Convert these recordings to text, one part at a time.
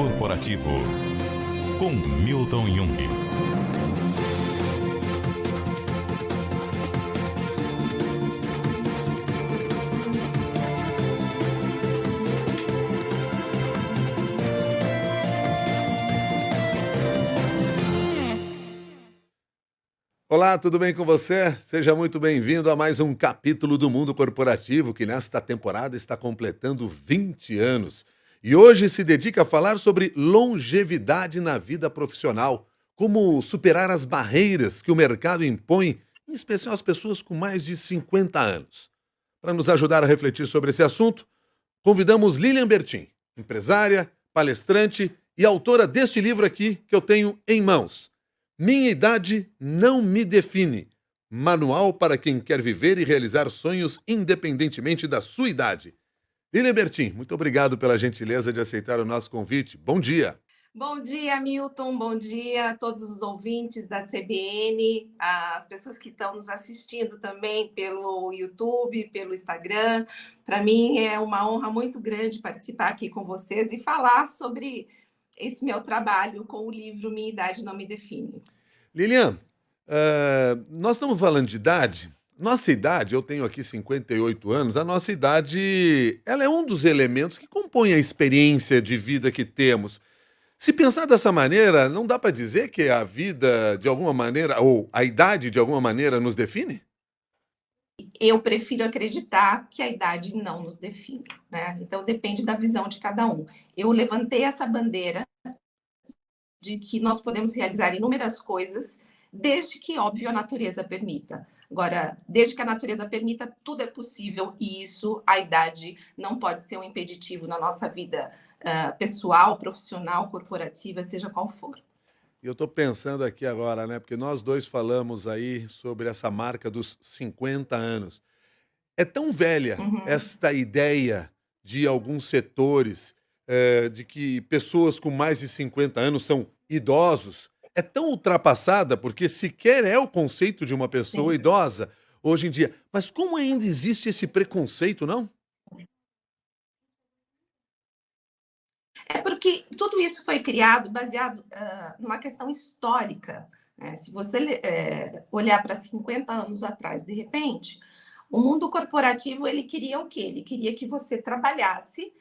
Corporativo, com Milton Jung. Olá, tudo bem com você? Seja muito bem-vindo a mais um capítulo do Mundo Corporativo, que nesta temporada está completando 20 anos. E hoje se dedica a falar sobre longevidade na vida profissional, como superar as barreiras que o mercado impõe, em especial às pessoas com mais de 50 anos. Para nos ajudar a refletir sobre esse assunto, convidamos Lilian Bertin, empresária, palestrante e autora deste livro aqui que eu tenho em mãos. Minha idade não me define. Manual para quem quer viver e realizar sonhos independentemente da sua idade. Lilian Bertin, muito obrigado pela gentileza de aceitar o nosso convite. Bom dia. Bom dia, Milton. Bom dia a todos os ouvintes da CBN, as pessoas que estão nos assistindo também pelo YouTube, pelo Instagram. Para mim é uma honra muito grande participar aqui com vocês e falar sobre esse meu trabalho com o livro Minha Idade Não Me Define. Lilian, nós estamos falando de idade. Nossa idade, eu tenho aqui 58 anos, a nossa idade ela é um dos elementos que compõem a experiência de vida que temos. Se pensar dessa maneira, não dá para dizer que a vida, de alguma maneira, ou a idade, de alguma maneira, nos define? Eu prefiro acreditar que a idade não nos define, né? Então depende da visão de cada um. Eu levantei essa bandeira de que nós podemos realizar inúmeras coisas, desde que, óbvio, a natureza permita. Agora, desde que a natureza permita, tudo é possível e isso, a idade, não pode ser um impeditivo na nossa vida pessoal, profissional, corporativa, seja qual for. E eu estou pensando aqui agora, né? Porque nós dois falamos aí sobre essa marca dos 50 anos. É tão velha esta ideia de alguns setores, de que pessoas com mais de 50 anos são idosos. É tão ultrapassada, porque sequer é o conceito de uma pessoa Sim. idosa hoje em dia. Mas como ainda existe esse preconceito, não? É porque tudo isso foi criado baseado numa questão histórica, né? Se você olhar para 50 anos atrás, de repente, o mundo corporativo ele queria o quê? Ele queria que você trabalhasse.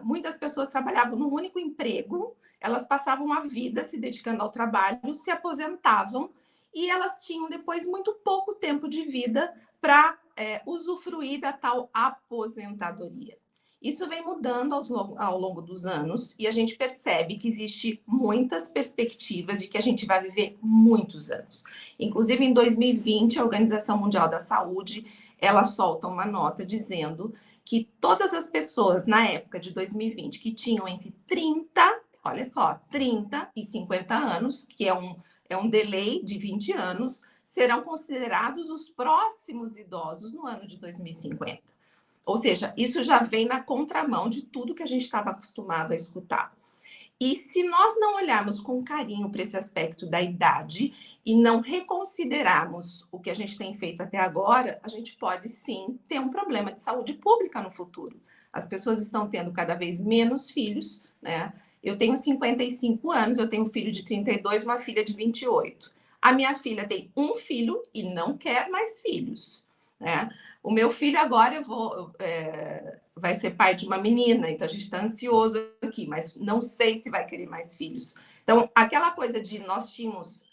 Muitas pessoas trabalhavam num único emprego, elas passavam a vida se dedicando ao trabalho, se aposentavam e elas tinham depois muito pouco tempo de vida para usufruir da tal aposentadoria. Isso vem mudando ao longo dos anos e a gente percebe que existe muitas perspectivas de que a gente vai viver muitos anos. Inclusive, em 2020, a Organização Mundial da Saúde, ela solta uma nota dizendo que todas as pessoas na época de 2020 que tinham entre 30, olha só, 30 e 50 anos, que é um delay de 20 anos, serão considerados os próximos idosos no ano de 2050. Ou seja, isso já vem na contramão de tudo que a gente estava acostumado a escutar. E se nós não olharmos com carinho para esse aspecto da idade e não reconsiderarmos o que a gente tem feito até agora, a gente pode sim ter um problema de saúde pública no futuro. As pessoas estão tendo cada vez menos filhos, né? Eu tenho 55 anos, eu tenho um filho de 32, uma filha de 28. A minha filha tem um filho e não quer mais filhos, né? O meu filho agora vai ser pai de uma menina, então a gente está ansioso aqui, mas não sei se vai querer mais filhos. Então, aquela coisa de nós tínhamos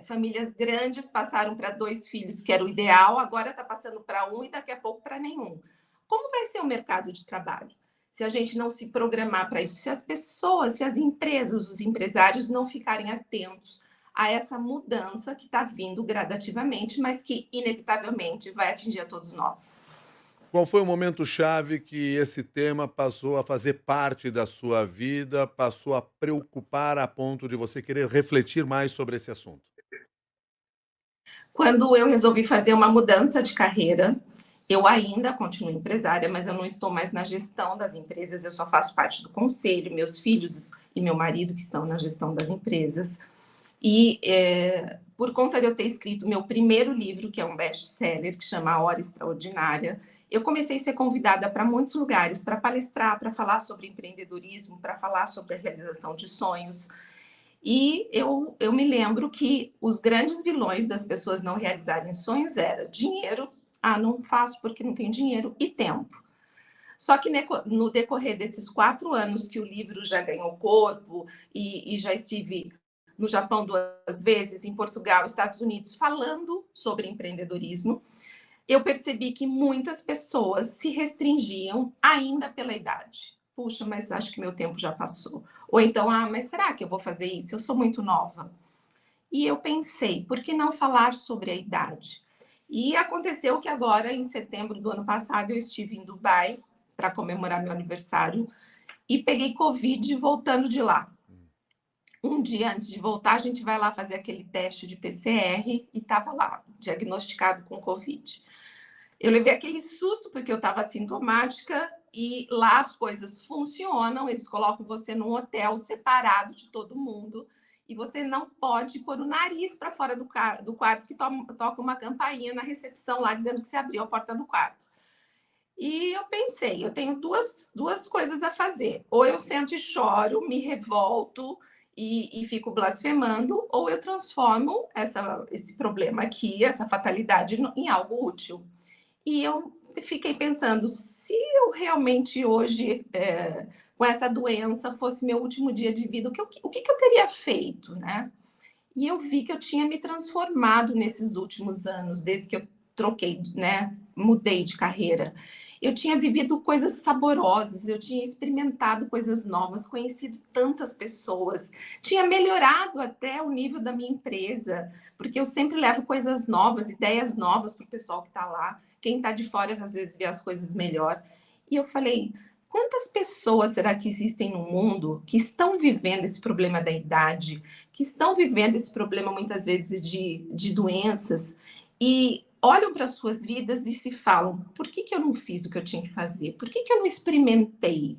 famílias grandes, passaram para 2 filhos, que era o ideal, agora está passando para 1 e daqui a pouco para nenhum. Como vai ser o mercado de trabalho? Se a gente não se programar para isso, se as pessoas, se as empresas, os empresários não ficarem atentos a essa mudança que está vindo gradativamente, mas que inevitavelmente vai atingir a todos nós. Qual foi o momento-chave que esse tema passou a fazer parte da sua vida, passou a preocupar a ponto de você querer refletir mais sobre esse assunto? Quando eu resolvi fazer uma mudança de carreira, eu ainda continuo empresária, mas eu não estou mais na gestão das empresas, eu só faço parte do conselho, meus filhos e meu marido que estão na gestão das empresas. E por conta de eu ter escrito meu primeiro livro, que é um best-seller, que chama A Hora Extraordinária, eu comecei a ser convidada para muitos lugares, para palestrar, para falar sobre empreendedorismo, para falar sobre a realização de sonhos. E eu me lembro que os grandes vilões das pessoas não realizarem sonhos era dinheiro, não faço porque não tenho dinheiro, e tempo. Só que no decorrer desses 4 anos que o livro já ganhou corpo e já estive no Japão 2 vezes, em Portugal, Estados Unidos, falando sobre empreendedorismo, eu percebi que muitas pessoas se restringiam ainda pela idade. Puxa, mas acho que meu tempo já passou. Ou então, mas será que eu vou fazer isso? Eu sou muito nova. E eu pensei, por que não falar sobre a idade? E aconteceu que agora, em setembro do ano passado, eu estive em Dubai para comemorar meu aniversário e peguei Covid voltando de lá. Um dia antes de voltar, a gente vai lá fazer aquele teste de PCR e estava lá, diagnosticado com Covid. Eu levei aquele susto porque eu estava assintomática e lá as coisas funcionam, eles colocam você num hotel separado de todo mundo e você não pode pôr o nariz para fora do quarto, que toca uma campainha na recepção lá dizendo que você abriu a porta do quarto. E eu pensei, eu tenho duas coisas a fazer. Ou eu sento e choro, me revolto e fico blasfemando, ou eu transformo esse problema aqui, essa fatalidade, em algo útil. E eu fiquei pensando, se eu realmente hoje, com essa doença, fosse meu último dia de vida, o que eu teria feito, né? E eu vi que eu tinha me transformado nesses últimos anos, desde que eu troquei, né? Mudei de carreira. Eu tinha vivido coisas saborosas, eu tinha experimentado coisas novas, conhecido tantas pessoas, tinha melhorado até o nível da minha empresa, porque eu sempre levo coisas novas, ideias novas para o pessoal que está lá. Quem está de fora, às vezes, vê as coisas melhor. E eu falei, quantas pessoas será que existem no mundo que estão vivendo esse problema da idade, que estão vivendo esse problema, muitas vezes, de doenças, e olham para as suas vidas e se falam, por que eu não fiz o que eu tinha que fazer? Por que eu não experimentei?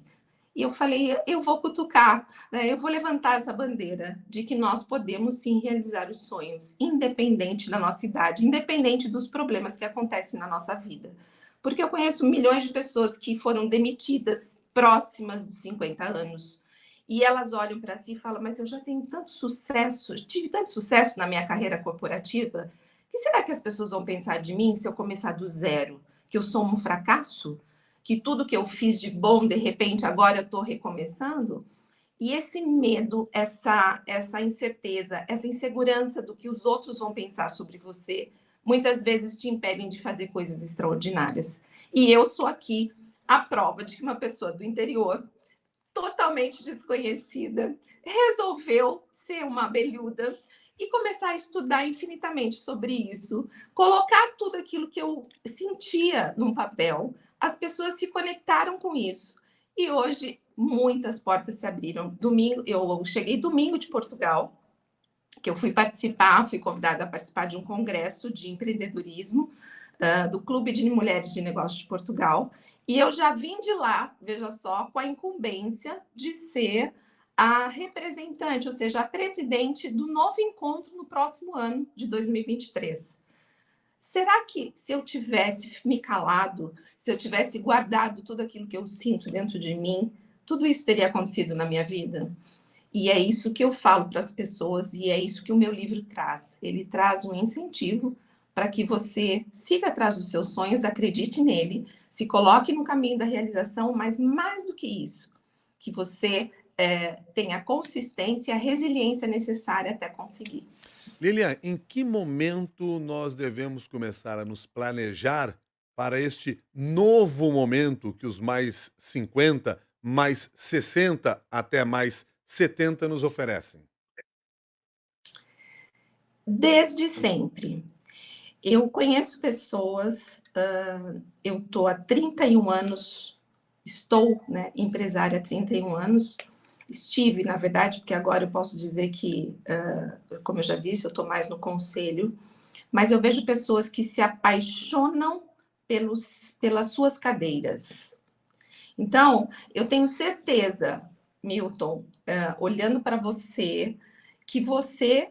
E eu falei, eu vou cutucar, né? Eu vou levantar essa bandeira de que nós podemos sim realizar os sonhos, independente da nossa idade, independente dos problemas que acontecem na nossa vida. Porque eu conheço milhões de pessoas que foram demitidas próximas dos 50 anos, e elas olham para si e falam, mas eu já tenho tanto sucesso, tive tanto sucesso na minha carreira corporativa, que será que as pessoas vão pensar de mim se eu começar do zero? Que eu sou um fracasso? Que tudo que eu fiz de bom, de repente, agora eu estou recomeçando? E esse medo, essa incerteza, essa insegurança do que os outros vão pensar sobre você, muitas vezes te impedem de fazer coisas extraordinárias. E eu sou aqui a prova de que uma pessoa do interior, totalmente desconhecida, resolveu ser uma abelhuda e começar a estudar infinitamente sobre isso, colocar tudo aquilo que eu sentia num papel. As pessoas se conectaram com isso. E hoje muitas portas se abriram. Eu cheguei domingo de Portugal, que eu fui convidada a participar de um congresso de empreendedorismo do Clube de Mulheres de Negócios de Portugal. E eu já vim de lá, veja só, com a incumbência de ser a representante, ou seja, a presidente do novo encontro no próximo ano de 2023. Será que se eu tivesse me calado, se eu tivesse guardado tudo aquilo que eu sinto dentro de mim, tudo isso teria acontecido na minha vida? E é isso que eu falo para as pessoas e é isso que o meu livro traz. Ele traz um incentivo para que você siga atrás dos seus sonhos, acredite nele, se coloque no caminho da realização, mas mais do que isso, que você tenha a consistência e a resiliência necessária até conseguir. Lilian, em que momento nós devemos começar a nos planejar para este novo momento que os mais 50, mais 60, até mais 70 nos oferecem? Desde sempre. Eu conheço pessoas, eu estou há 31 anos, estou, né, empresária há 31 anos, estive, na verdade, porque agora eu posso dizer que, como eu já disse, eu estou mais no conselho, mas eu vejo pessoas que se apaixonam pelas suas cadeiras. Então, eu tenho certeza, Milton, olhando para você, que você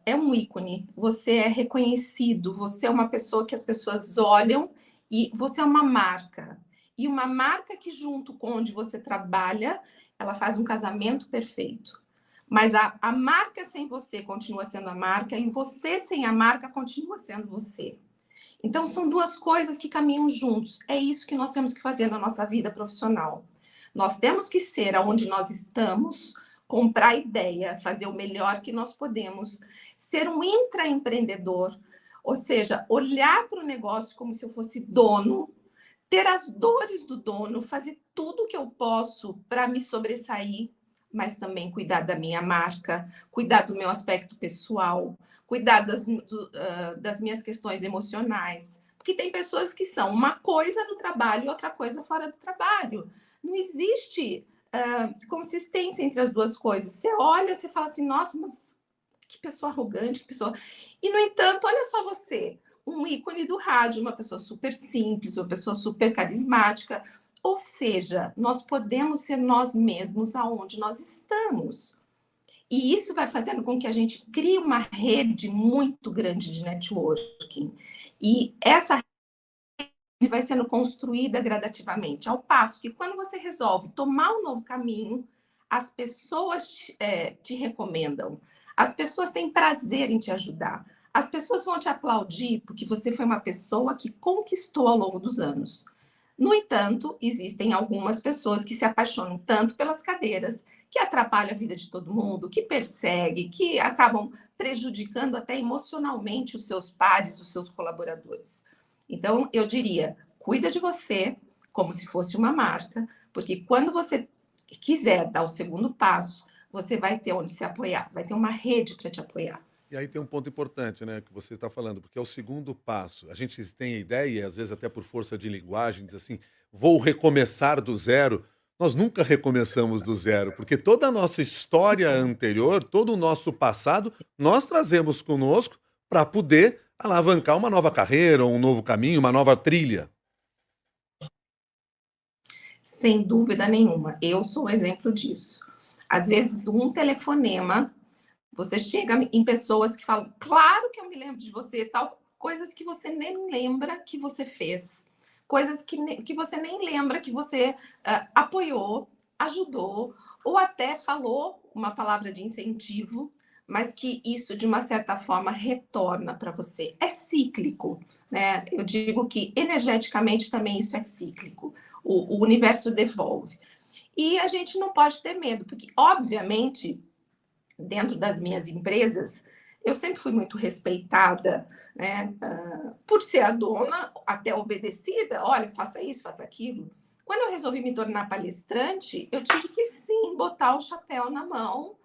é um ícone, você é reconhecido, você é uma pessoa que as pessoas olham E você é uma marca. E uma marca que, junto com onde você trabalha, ela faz um casamento perfeito. Mas a marca sem você continua sendo a marca, e você sem a marca continua sendo você. Então, são duas coisas que caminham juntos. É isso que nós temos que fazer na nossa vida profissional. Nós temos que ser aonde nós estamos, comprar ideia, fazer o melhor que nós podemos, ser um intraempreendedor, ou seja, olhar para o negócio como se eu fosse dono, ter as dores do dono, fazer tudo o que eu posso para me sobressair, mas também cuidar da minha marca, cuidar do meu aspecto pessoal, cuidar das minhas questões emocionais. Porque tem pessoas que são uma coisa no trabalho e outra coisa fora do trabalho. Não existe consistência entre as duas coisas. Você olha, você fala assim, nossa, mas que pessoa arrogante, que pessoa... E, no entanto, olha só você, um ícone do rádio, uma pessoa super simples, uma pessoa super carismática. Ou seja, nós podemos ser nós mesmos aonde nós estamos. E isso vai fazendo com que a gente crie uma rede muito grande de networking. E essa rede vai sendo construída gradativamente, ao passo que quando você resolve tomar um novo caminho, as pessoas te recomendam, as pessoas têm prazer em te ajudar, as pessoas vão te aplaudir porque você foi uma pessoa que conquistou ao longo dos anos. No entanto, existem algumas pessoas que se apaixonam tanto pelas cadeiras, que atrapalham a vida de todo mundo, que perseguem, que acabam prejudicando até emocionalmente os seus pares, os seus colaboradores. Então, eu diria, cuida de você como se fosse uma marca, porque quando você quiser dar o segundo passo, você vai ter onde se apoiar, vai ter uma rede para te apoiar. E aí tem um ponto importante, né, que você está falando, porque é o segundo passo. A gente tem a ideia, e às vezes até por força de linguagem, diz assim, vou recomeçar do zero. Nós nunca recomeçamos do zero, porque toda a nossa história anterior, todo o nosso passado, nós trazemos conosco para poder alavancar uma nova carreira, um novo caminho, uma nova trilha. Sem dúvida nenhuma, eu sou um exemplo disso. Às vezes, um telefonema, você chega em pessoas que falam, claro que eu me lembro de você, tal, coisas que você nem lembra que você fez, coisas que você nem lembra que você apoiou, ajudou, ou até falou uma palavra de incentivo, mas que isso, de uma certa forma, retorna para você. É cíclico, né? Eu digo que energeticamente também isso é cíclico. O universo devolve. E a gente não pode ter medo, porque, obviamente, dentro das minhas empresas, eu sempre fui muito respeitada, né? Por ser a dona, até obedecida, olha, faça isso, faça aquilo. Quando eu resolvi me tornar palestrante, eu tive que sim botar o chapéu na mão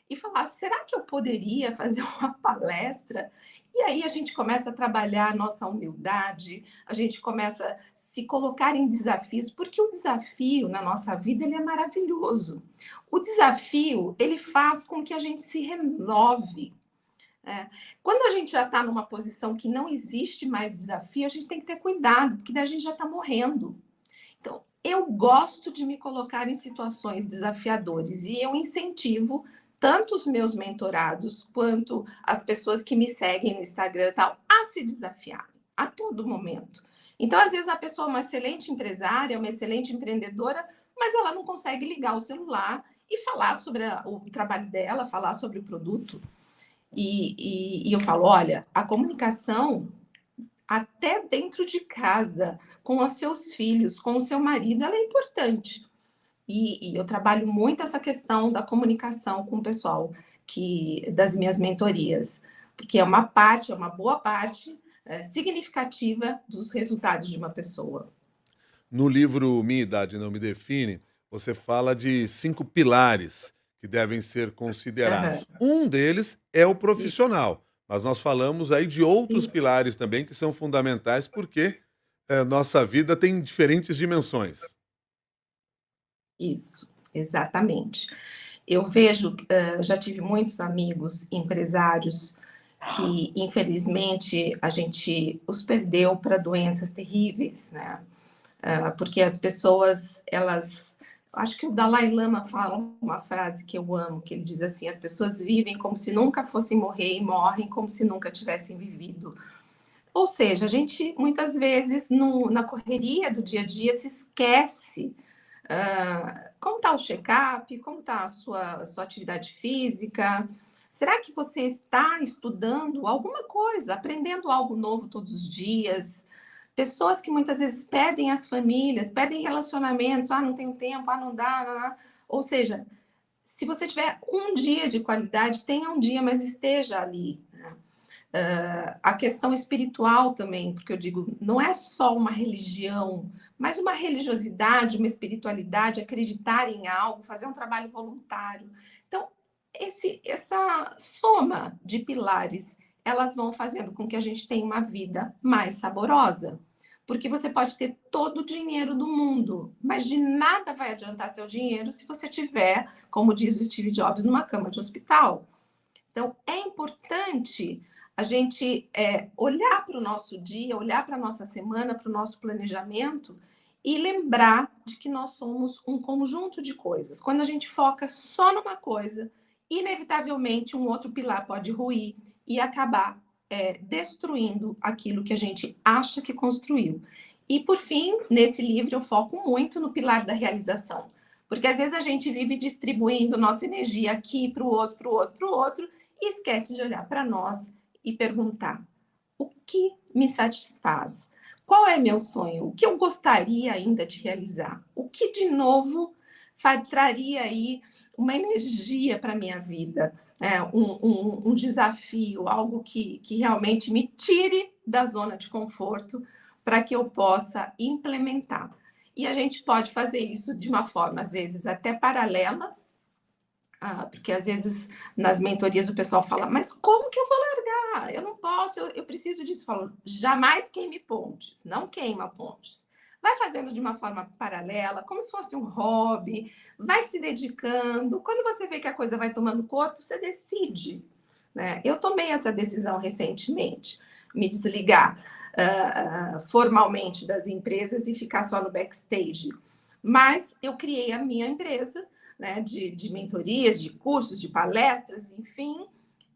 e falar, será que eu poderia fazer uma palestra? E aí a gente começa a trabalhar a nossa humildade, a gente começa a se colocar em desafios, porque o desafio na nossa vida ele é maravilhoso. O desafio, ele faz com que a gente se renove. Quando a gente já está numa posição que não existe mais desafio, a gente tem que ter cuidado, porque daí a gente já está morrendo. Então, eu gosto de me colocar em situações desafiadoras e eu incentivo tanto os meus mentorados quanto as pessoas que me seguem no Instagram e tal, a se desafiarem a todo momento. Então, às vezes, a pessoa é uma excelente empresária, uma excelente empreendedora, mas ela não consegue ligar o celular e falar sobre o trabalho dela, falar sobre o produto. E eu falo, olha, a comunicação, até dentro de casa, com os seus filhos, com o seu marido, ela é importante. E eu trabalho muito essa questão da comunicação com o pessoal das minhas mentorias, porque é uma boa parte significativa dos resultados de uma pessoa. No livro Minha Idade Não Me Define, você fala de 5 pilares que devem ser Aham. considerados. Um deles é o profissional, mas nós falamos aí de outros pilares também que são fundamentais porque nossa vida tem diferentes dimensões. Isso, exatamente. Eu vejo, já tive muitos amigos empresários que, infelizmente, a gente os perdeu para doenças terríveis, né? Porque as pessoas, elas... Acho que o Dalai Lama fala uma frase que eu amo, que ele diz assim, as pessoas vivem como se nunca fossem morrer e morrem como se nunca tivessem vivido. Ou seja, a gente muitas vezes na correria do dia a dia se esquece como está o check-up, como está a sua atividade física. Será que você está estudando alguma coisa, aprendendo algo novo todos os dias? Pessoas que muitas vezes pedem às famílias, pedem relacionamentos, não tenho tempo, não dá, não dá. Ou seja, se você tiver um dia de qualidade, tenha um dia, mas esteja ali. A questão espiritual também, porque eu digo, não é só uma religião, mas uma religiosidade, uma espiritualidade, acreditar em algo, fazer um trabalho voluntário. Então, essa soma de pilares, elas vão fazendo com que a gente tenha uma vida mais saborosa. Porque você pode ter todo o dinheiro do mundo, mas de nada vai adiantar seu dinheiro se você tiver, como diz o Steve Jobs, numa cama de hospital. Então, é importante a gente olhar para o nosso dia, olhar para a nossa semana, para o nosso planejamento e lembrar de que nós somos um conjunto de coisas. Quando a gente foca só numa coisa, inevitavelmente um outro pilar pode ruir e acabar destruindo aquilo que a gente acha que construiu. E, por fim, nesse livro eu foco muito no pilar da realização. Porque às vezes a gente vive distribuindo nossa energia aqui para o outro, para o outro, para o outro, e esquece de olhar para nós e perguntar: o que me satisfaz? Qual é meu sonho? O que eu gostaria ainda de realizar? O que de novo traria aí uma energia para a minha vida? Um desafio, algo que realmente me tire da zona de conforto para que eu possa implementar. E a gente pode fazer isso de uma forma, às vezes, até paralela, porque às vezes nas mentorias o pessoal fala, mas como que eu vou largar? Eu não posso, eu preciso disso. Eu falo, jamais queime pontes, não queima pontes. Vai fazendo de uma forma paralela, como se fosse um hobby, vai se dedicando. Quando você vê que a coisa vai tomando corpo, você decide. Né? Eu tomei essa decisão recentemente, me desligar formalmente das empresas e ficar só no backstage. Mas eu criei a minha empresa, né, de mentorias, de cursos, de palestras, enfim,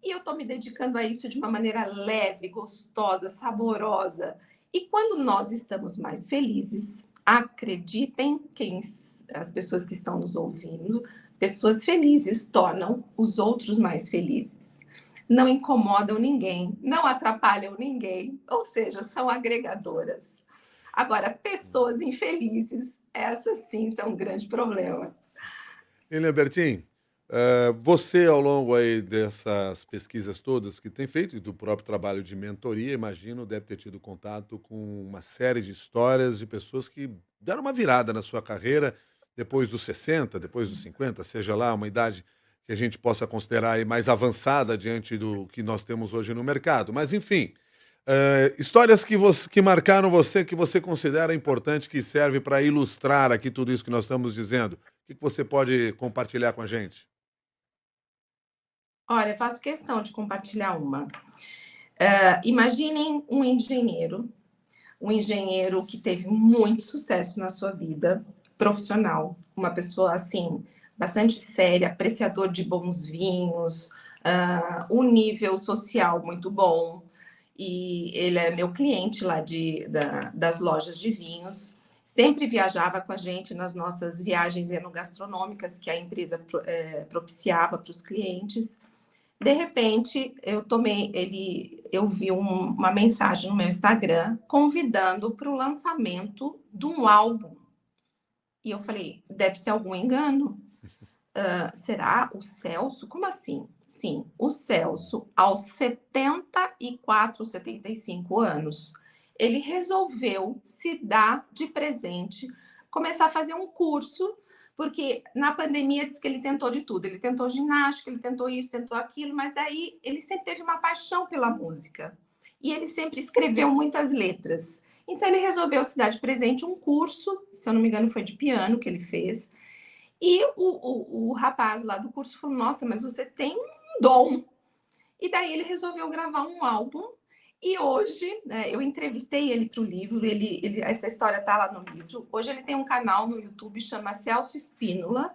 e eu estou me dedicando a isso de uma maneira leve, gostosa, saborosa. E quando nós estamos mais felizes, acreditem, as pessoas que estão nos ouvindo, pessoas felizes tornam os outros mais felizes. Não incomodam ninguém, não atrapalham ninguém, ou seja, são agregadoras. Agora, pessoas infelizes, essas sim são um grande problema. Lilian Bertin, você ao longo aí dessas pesquisas todas que tem feito e do próprio trabalho de mentoria, imagino, deve ter tido contato com uma série de histórias de pessoas que deram uma virada na sua carreira depois dos 60, depois dos 50, seja lá uma idade que a gente possa considerar aí mais avançada diante do que nós temos hoje no mercado. Mas, enfim, histórias que marcaram você, que você considera importante, que serve para ilustrar aqui tudo isso que nós estamos dizendo. O que você pode compartilhar com a gente? Olha, eu faço questão de compartilhar uma. Imaginem um engenheiro que teve muito sucesso na sua vida profissional, uma pessoa assim, bastante séria, apreciador de bons vinhos, um nível social muito bom, e ele é meu cliente lá das lojas de vinhos, sempre viajava com a gente nas nossas viagens enogastronômicas que a empresa propiciava para os clientes. De repente, eu vi uma mensagem no meu Instagram convidando para o lançamento de um álbum. E eu falei, deve ser algum engano. Será o Celso? Como assim? Sim, o Celso, aos 74, 75 anos, ele resolveu se dar de presente, começar a fazer um curso, porque na pandemia disse que ele tentou de tudo. Ele tentou ginástica, ele tentou isso, tentou aquilo, mas daí ele sempre teve uma paixão pela música. E ele sempre escreveu muitas letras. Então ele resolveu se dar de presente um curso, se eu não me engano foi de piano que ele fez, e o rapaz lá do curso falou, nossa, mas você tem um dom. E daí ele resolveu gravar um álbum. E hoje, né, eu entrevistei ele para o livro, essa história está lá no livro. Hoje ele tem um canal no YouTube, chama Celso Espínola.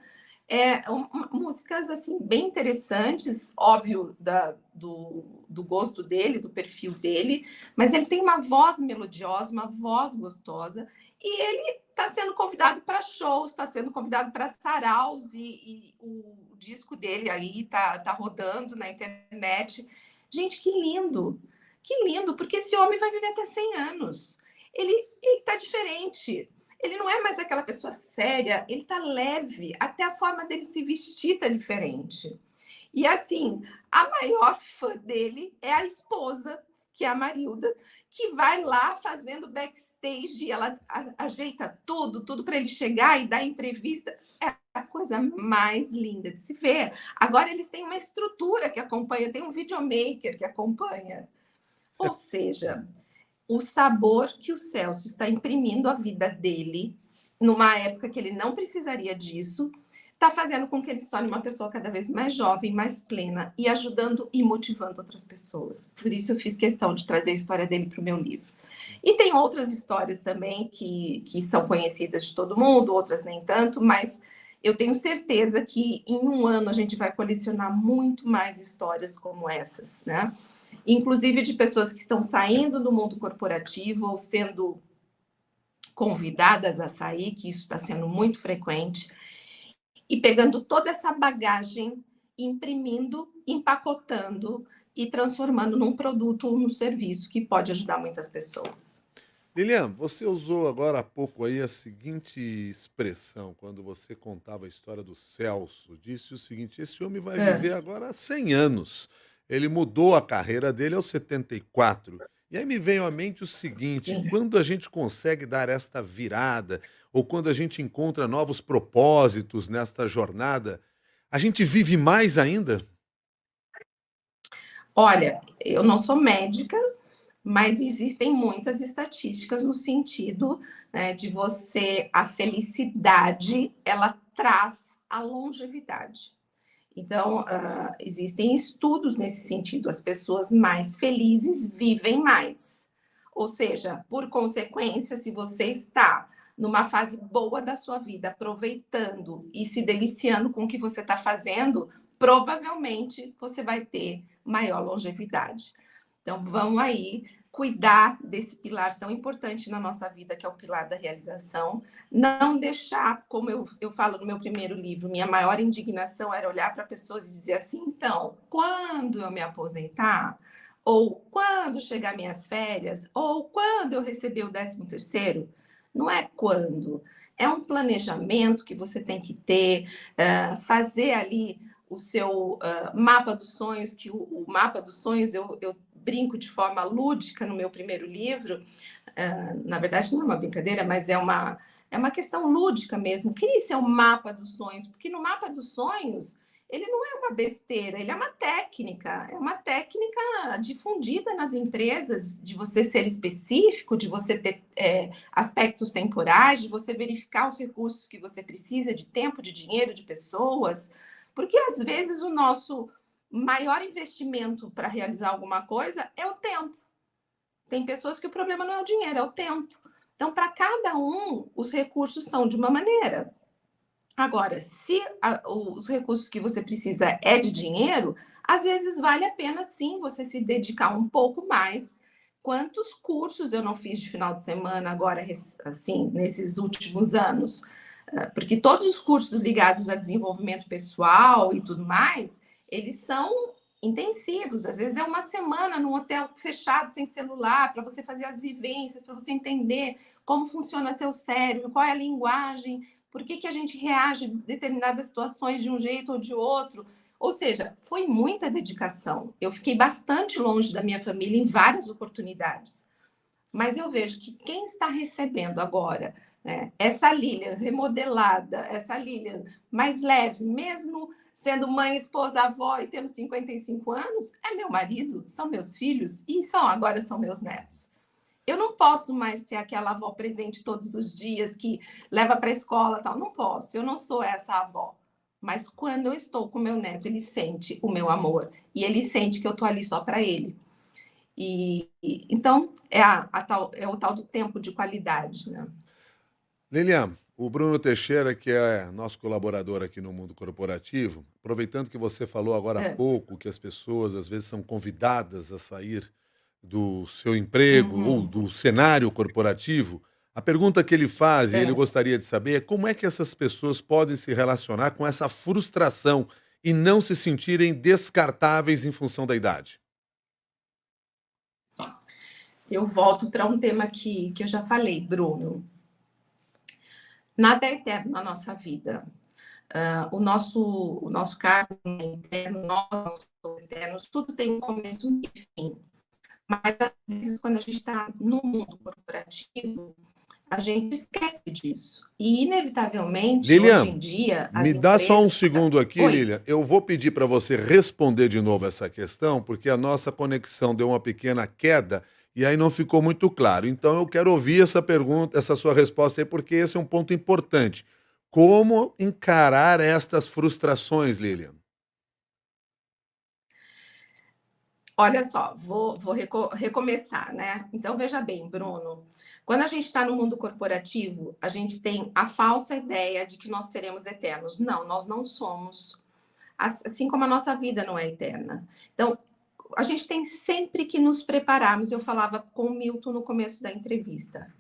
Músicas assim bem interessantes, óbvio do gosto dele, do perfil dele, mas ele tem uma voz melodiosa, uma voz gostosa, e ele está sendo convidado para shows, está sendo convidado para saraus, e o disco dele aí tá rodando na internet. Gente, que lindo, porque esse homem vai viver até 100 anos. Ele está diferente. Ele não é mais aquela pessoa séria, ele tá leve, até a forma dele se vestir tá diferente. E assim, a maior fã dele é a esposa, que é a Marilda, que vai lá fazendo backstage, ela ajeita tudo para ele chegar e dar entrevista. É a coisa mais linda de se ver. Agora eles têm uma estrutura que acompanha, tem um videomaker que acompanha. Ou seja, o sabor que o Celso está imprimindo à vida dele, numa época que ele não precisaria disso, está fazendo com que ele se torne uma pessoa cada vez mais jovem, mais plena e ajudando e motivando outras pessoas. Por isso eu fiz questão de trazer a história dele para o meu livro. E tem outras histórias também que são conhecidas de todo mundo, outras nem tanto, mas eu tenho certeza que em um ano a gente vai colecionar muito mais histórias como essas, né? Inclusive de pessoas que estão saindo do mundo corporativo ou sendo convidadas a sair, que isso está sendo muito frequente, e pegando toda essa bagagem, imprimindo, empacotando e transformando num produto ou num serviço que pode ajudar muitas pessoas. Lilian, você usou agora há pouco aí a seguinte expressão, quando você contava a história do Celso, disse o seguinte: esse homem vai viver agora 100 anos. Ele mudou a carreira dele aos 74. E aí me veio à mente o seguinte: Sim. quando a gente consegue dar esta virada, ou quando a gente encontra novos propósitos nesta jornada, a gente vive mais ainda? Olha, eu não sou médica, mas existem muitas estatísticas no sentido, né, de a felicidade, ela traz a longevidade. Então, existem estudos nesse sentido. As pessoas mais felizes vivem mais. Ou seja, por consequência, se você está numa fase boa da sua vida, aproveitando e se deliciando com o que você está fazendo, provavelmente você vai ter maior longevidade. Então, vamos aí cuidar desse pilar tão importante na nossa vida, que é o pilar da realização. Não deixar, como eu falo no meu primeiro livro, minha maior indignação era olhar para pessoas e dizer assim: então, quando eu me aposentar, ou quando chegar minhas férias, ou quando eu receber o 13º, não é quando, é um planejamento que você tem que ter, fazer ali o seu mapa dos sonhos, que o mapa dos sonhos eu brinco de forma lúdica no meu primeiro livro, na verdade não é uma brincadeira, mas é uma questão lúdica mesmo. Crie seu mapa dos sonhos, porque no mapa dos sonhos ele não é uma besteira, ele é uma técnica difundida nas empresas, de você ser específico, de você ter aspectos temporais, de você verificar os recursos que você precisa, de tempo, de dinheiro, de pessoas, porque às vezes o nosso maior investimento para realizar alguma coisa é o tempo. Tem pessoas que o problema não é o dinheiro, é o tempo. Então, para cada um, os recursos são de uma maneira. Agora, se os recursos que você precisa é de dinheiro, às vezes vale a pena sim você se dedicar um pouco mais. Quantos cursos eu não fiz de final de semana agora, assim, nesses últimos anos? Porque todos os cursos ligados a desenvolvimento pessoal e tudo mais, eles são intensivos. Às vezes é uma semana num hotel fechado, sem celular, para você fazer as vivências, para você entender como funciona seu cérebro, qual é a linguagem, por que a gente reage a determinadas situações de um jeito ou de outro. Ou seja, foi muita dedicação. Eu fiquei bastante longe da minha família em várias oportunidades. Mas eu vejo que quem está recebendo agora, né, essa Lilian remodelada, essa Lilian mais leve, mesmo sendo mãe, esposa, avó e tendo 55 anos, é meu marido, são meus filhos e agora são meus netos. Eu não posso mais ser aquela avó presente todos os dias que leva para a escola, tal. Não posso, eu não sou essa avó. Mas quando eu estou com meu neto, ele sente o meu amor e ele sente que eu estou ali só para ele. Então, é o tal do tempo de qualidade, né? Lilian, O Bruno Teixeira, que é nosso colaborador aqui no mundo corporativo, aproveitando que você falou agora há É. pouco que as pessoas às vezes são convidadas a sair do seu emprego ou Uhum. do cenário corporativo, a pergunta que ele faz e ele É. gostaria de saber é como é que essas pessoas podem se relacionar com essa frustração e não se sentirem descartáveis em função da idade. Eu volto para um tema que eu já falei, Bruno. Nada é eterno na nossa vida. O nosso cargo não é eterno, nós não somos eternos, tudo tem um começo e fim. Mas, às vezes, quando a gente está no mundo corporativo, a gente esquece disso. E, inevitavelmente, hoje em Lilian, dia, as me dá só um empresas. segundo aqui, Oi, Lilian. Eu vou pedir para você responder de novo essa questão, porque a nossa conexão deu uma pequena queda e aí não ficou muito claro. Então eu quero ouvir essa pergunta, essa sua resposta aí, porque esse é um ponto importante. Como encarar estas frustrações, Lilian? olha só, vou recomeçar, né? Então, veja bem, Bruno, quando a gente está no mundo corporativo, a gente tem a falsa ideia de que nós seremos eternos. Não, nós não somos. Assim como a nossa vida não é eterna. Então, a gente tem sempre que nos prepararmos. Eu falava com o Milton no começo da entrevista.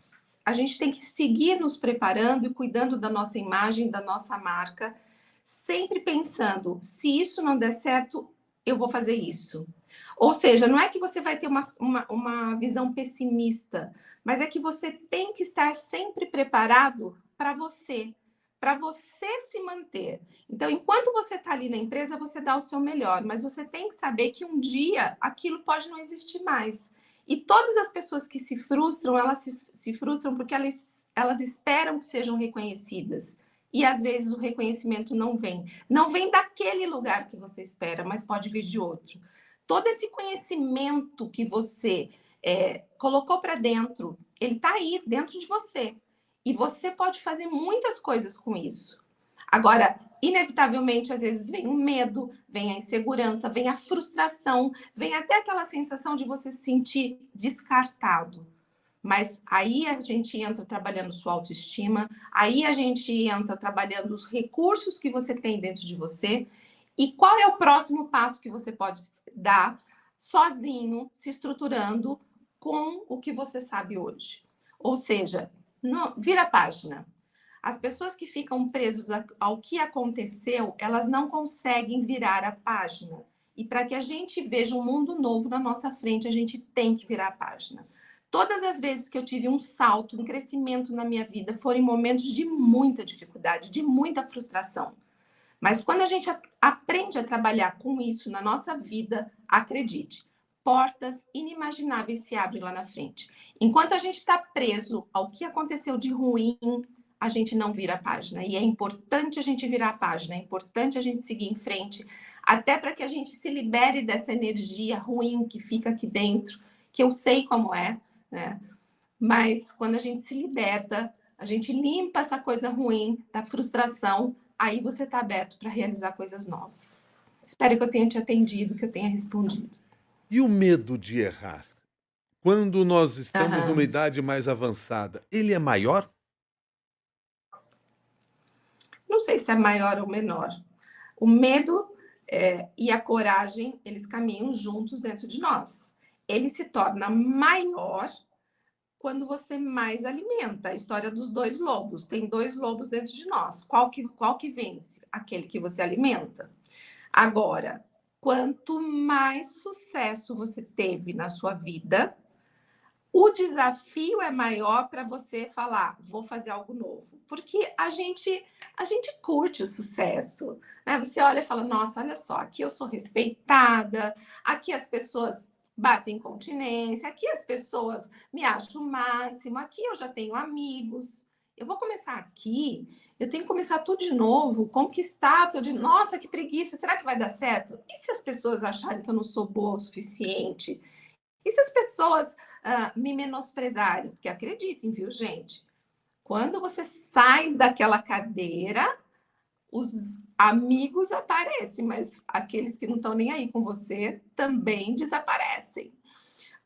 A gente tem que seguir nos preparando e cuidando da nossa imagem, da nossa marca, sempre pensando: se isso não der certo, eu vou fazer isso. Ou seja, não é que você vai ter uma visão pessimista, mas é que você tem que estar sempre preparado para você se manter. Então, enquanto você está ali na empresa, você dá o seu melhor, mas você tem que saber que um dia aquilo pode não existir mais. E todas as pessoas que se frustram, elas se frustram porque elas esperam que sejam reconhecidas. E às vezes o reconhecimento não vem. Não vem daquele lugar que você espera, mas pode vir de outro. Todo esse conhecimento que você colocou para dentro, ele está aí dentro de você. E você pode fazer muitas coisas com isso. Agora, inevitavelmente, às vezes vem o medo, vem a insegurança, vem a frustração, vem até aquela sensação de você se sentir descartado. Mas aí a gente entra trabalhando sua autoestima, aí a gente entra trabalhando os recursos que você tem dentro de você. E qual é o próximo passo que você pode dar sozinho, se estruturando com o que você sabe hoje? Ou seja, não, vira a página. As pessoas que ficam presas ao que aconteceu, elas não conseguem virar a página. E para que a gente veja um mundo novo na nossa frente, a gente tem que virar a página. Todas as vezes que eu tive um salto, um crescimento na minha vida, foram em momentos de muita dificuldade, de muita frustração. Mas quando a gente aprende a trabalhar com isso na nossa vida, acredite, portas inimagináveis se abrem lá na frente. Enquanto a gente está preso ao que aconteceu de ruim, a gente não vira a página. E é importante a gente virar a página, é importante a gente seguir em frente, até para que a gente se libere dessa energia ruim que fica aqui dentro, que eu sei como é, né? Mas quando a gente se liberta, a gente limpa essa coisa ruim da frustração, aí você está aberto para realizar coisas novas. Espero que eu tenha te atendido, que eu tenha respondido. E o medo de errar? Quando nós estamos numa Aham. idade mais avançada, ele é maior? Não sei se é maior ou menor. O medo e a coragem, eles caminham juntos dentro de nós. Ele se torna maior quando você mais alimenta. A história dos dois lobos. Tem dois lobos dentro de nós. Qual que vence? Aquele que você alimenta. Agora, quanto mais sucesso você teve na sua vida, o desafio é maior para você falar, vou fazer algo novo. Porque a gente curte o sucesso, né? Você olha e fala, nossa, olha só, aqui eu sou respeitada, aqui as pessoas batem continência, aqui as pessoas me acham o máximo, aqui eu já tenho amigos. Eu vou começar aqui, eu tenho que começar tudo de novo, conquistar tudo de... Nossa, que preguiça, será que vai dar certo? E se as pessoas acharem que eu não sou boa o suficiente? E se as pessoas me menosprezarem? Porque acreditem, viu, gente? Quando você sai daquela cadeira, os amigos aparecem, mas aqueles que não estão nem aí com você também desaparecem.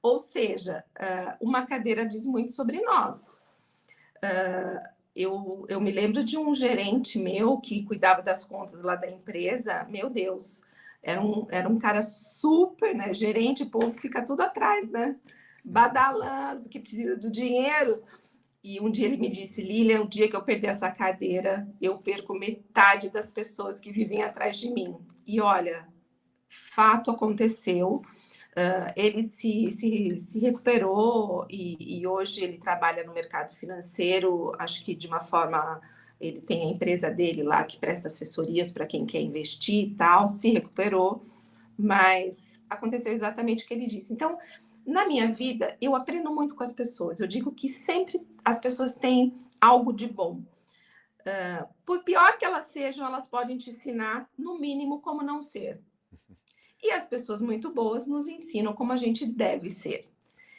Ou seja, uma cadeira diz muito sobre nós. eu me lembro de um gerente meu que cuidava das contas lá da empresa, meu Deus, era um cara super, né? Gerente, o povo fica tudo atrás, né? Badalando, que precisa do dinheiro. E um dia ele me disse, Lilian, o dia que eu perder essa cadeira, eu perco metade das pessoas que vivem atrás de mim. E olha, fato aconteceu. Ele se recuperou e hoje ele trabalha no mercado financeiro, acho que de uma forma. Ele tem a empresa dele lá que presta assessorias para quem quer investir e tal, se recuperou, mas aconteceu exatamente o que ele disse. Então, na minha vida, eu aprendo muito com as pessoas. Eu digo que sempre as pessoas têm algo de bom. Por pior que elas sejam, elas podem te ensinar, no mínimo, como não ser. E as pessoas muito boas nos ensinam como a gente deve ser.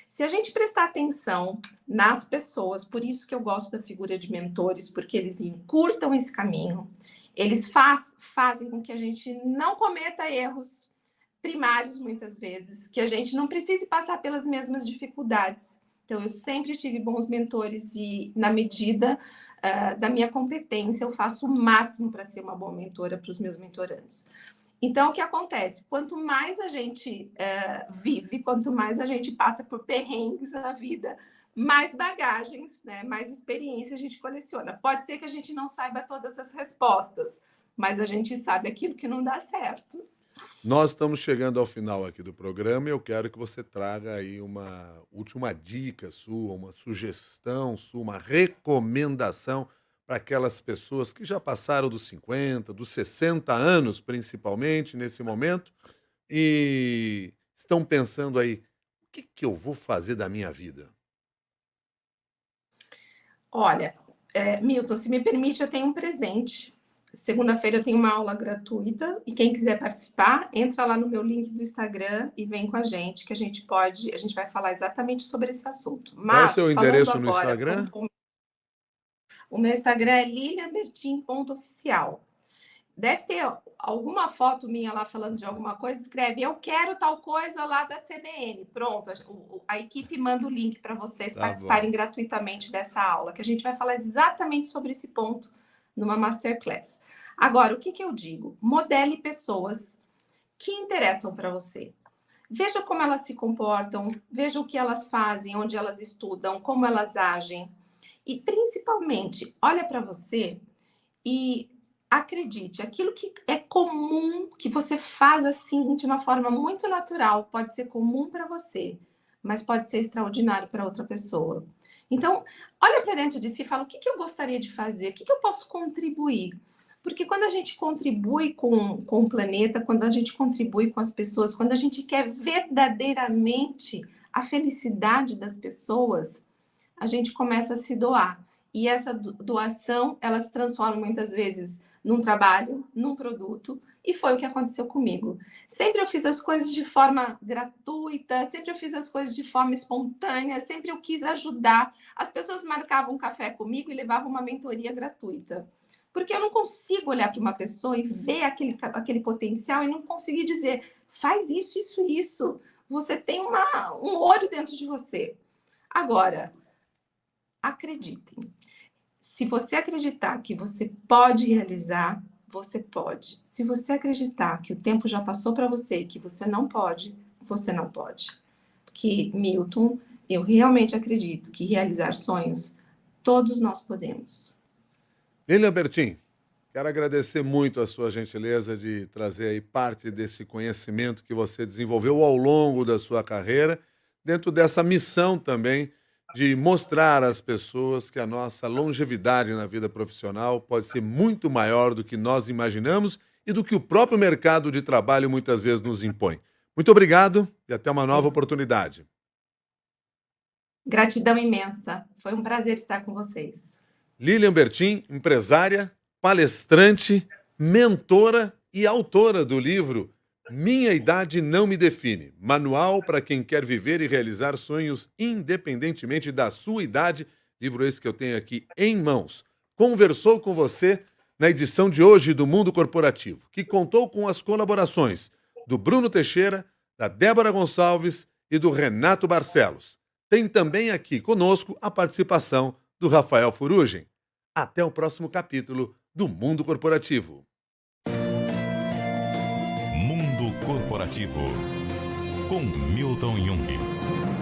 Se a gente prestar atenção nas pessoas, por isso que eu gosto da figura de mentores, porque eles encurtam esse caminho, eles fazem com que a gente não cometa erros primários, muitas vezes, que a gente não precise passar pelas mesmas dificuldades. Então, eu sempre tive bons mentores e, na medida da minha competência, eu faço o máximo para ser uma boa mentora para os meus mentorandos. Então, o que acontece? Quanto mais a gente vive, quanto mais a gente passa por perrengues na vida, mais bagagens, né, mais experiência a gente coleciona. Pode ser que a gente não saiba todas as respostas, mas a gente sabe aquilo que não dá certo. Nós estamos chegando ao final aqui do programa e eu quero que você traga aí uma última dica sua, uma sugestão sua, uma recomendação para aquelas pessoas que já passaram dos 50, dos 60 anos, principalmente nesse momento, e estão pensando aí, o que que eu vou fazer da minha vida? Olha, Milton, se me permite, eu tenho um presente. Segunda-feira eu tenho uma aula gratuita e quem quiser participar, entra lá no meu link do Instagram e vem com a gente, que a gente vai falar exatamente sobre esse assunto. Qual é o Mas, seu falando endereço no agora, Instagram? o meu Instagram é lilianbertin.oficial. Deve ter alguma foto minha lá falando de alguma coisa, escreve, eu quero tal coisa lá da CBN. Pronto, a equipe manda o link para vocês Tá bom. participarem gratuitamente dessa aula, que a gente vai falar exatamente sobre esse ponto numa masterclass. Agora, o que que eu digo? Modele pessoas que interessam para você. Veja como elas se comportam, veja o que elas fazem, onde elas estudam, como elas agem. E, principalmente, olha para você e acredite, aquilo que é comum, que você faz assim de uma forma muito natural, pode ser comum para você, mas pode ser extraordinário para outra pessoa. Então, olha para dentro de si e fala: o que que eu gostaria de fazer? O que que eu posso contribuir? Porque quando a gente contribui com o planeta, quando a gente contribui com as pessoas, quando a gente quer verdadeiramente a felicidade das pessoas, a gente começa a se doar. E essa doação, ela se transforma muitas vezes num trabalho, num produto, e foi o que aconteceu comigo. Sempre eu fiz as coisas de forma gratuita, sempre eu fiz as coisas de forma espontânea, sempre eu quis ajudar. As pessoas marcavam um café comigo e levavam uma mentoria gratuita. Porque eu não consigo olhar para uma pessoa e ver aquele potencial e não conseguir dizer, faz isso, isso, isso. Você tem um olho dentro de você. Agora, acreditem. Se você acreditar que você pode realizar, você pode. Se você acreditar que o tempo já passou para você e que você não pode. Porque, Milton, eu realmente acredito que realizar sonhos, todos nós podemos. Lilian Bertin, quero agradecer muito a sua gentileza de trazer aí parte desse conhecimento que você desenvolveu ao longo da sua carreira, dentro dessa missão também de mostrar às pessoas que a nossa longevidade na vida profissional pode ser muito maior do que nós imaginamos e do que o próprio mercado de trabalho muitas vezes nos impõe. Muito obrigado e até uma nova oportunidade. Gratidão imensa. Foi um prazer estar com vocês. Lilian Bertin, empresária, palestrante, mentora e autora do livro Minha Idade Não Me Define, manual para quem quer viver e realizar sonhos independentemente da sua idade, livro esse que eu tenho aqui em mãos. Conversou com você na edição de hoje do Mundo Corporativo, que contou com as colaborações do Bruno Teixeira, da Débora Gonçalves e do Renato Barcelos. Tem também aqui conosco a participação do Rafael Furugem. Até o próximo capítulo do Mundo Corporativo. Mundo Corporativo, com Milton Jung.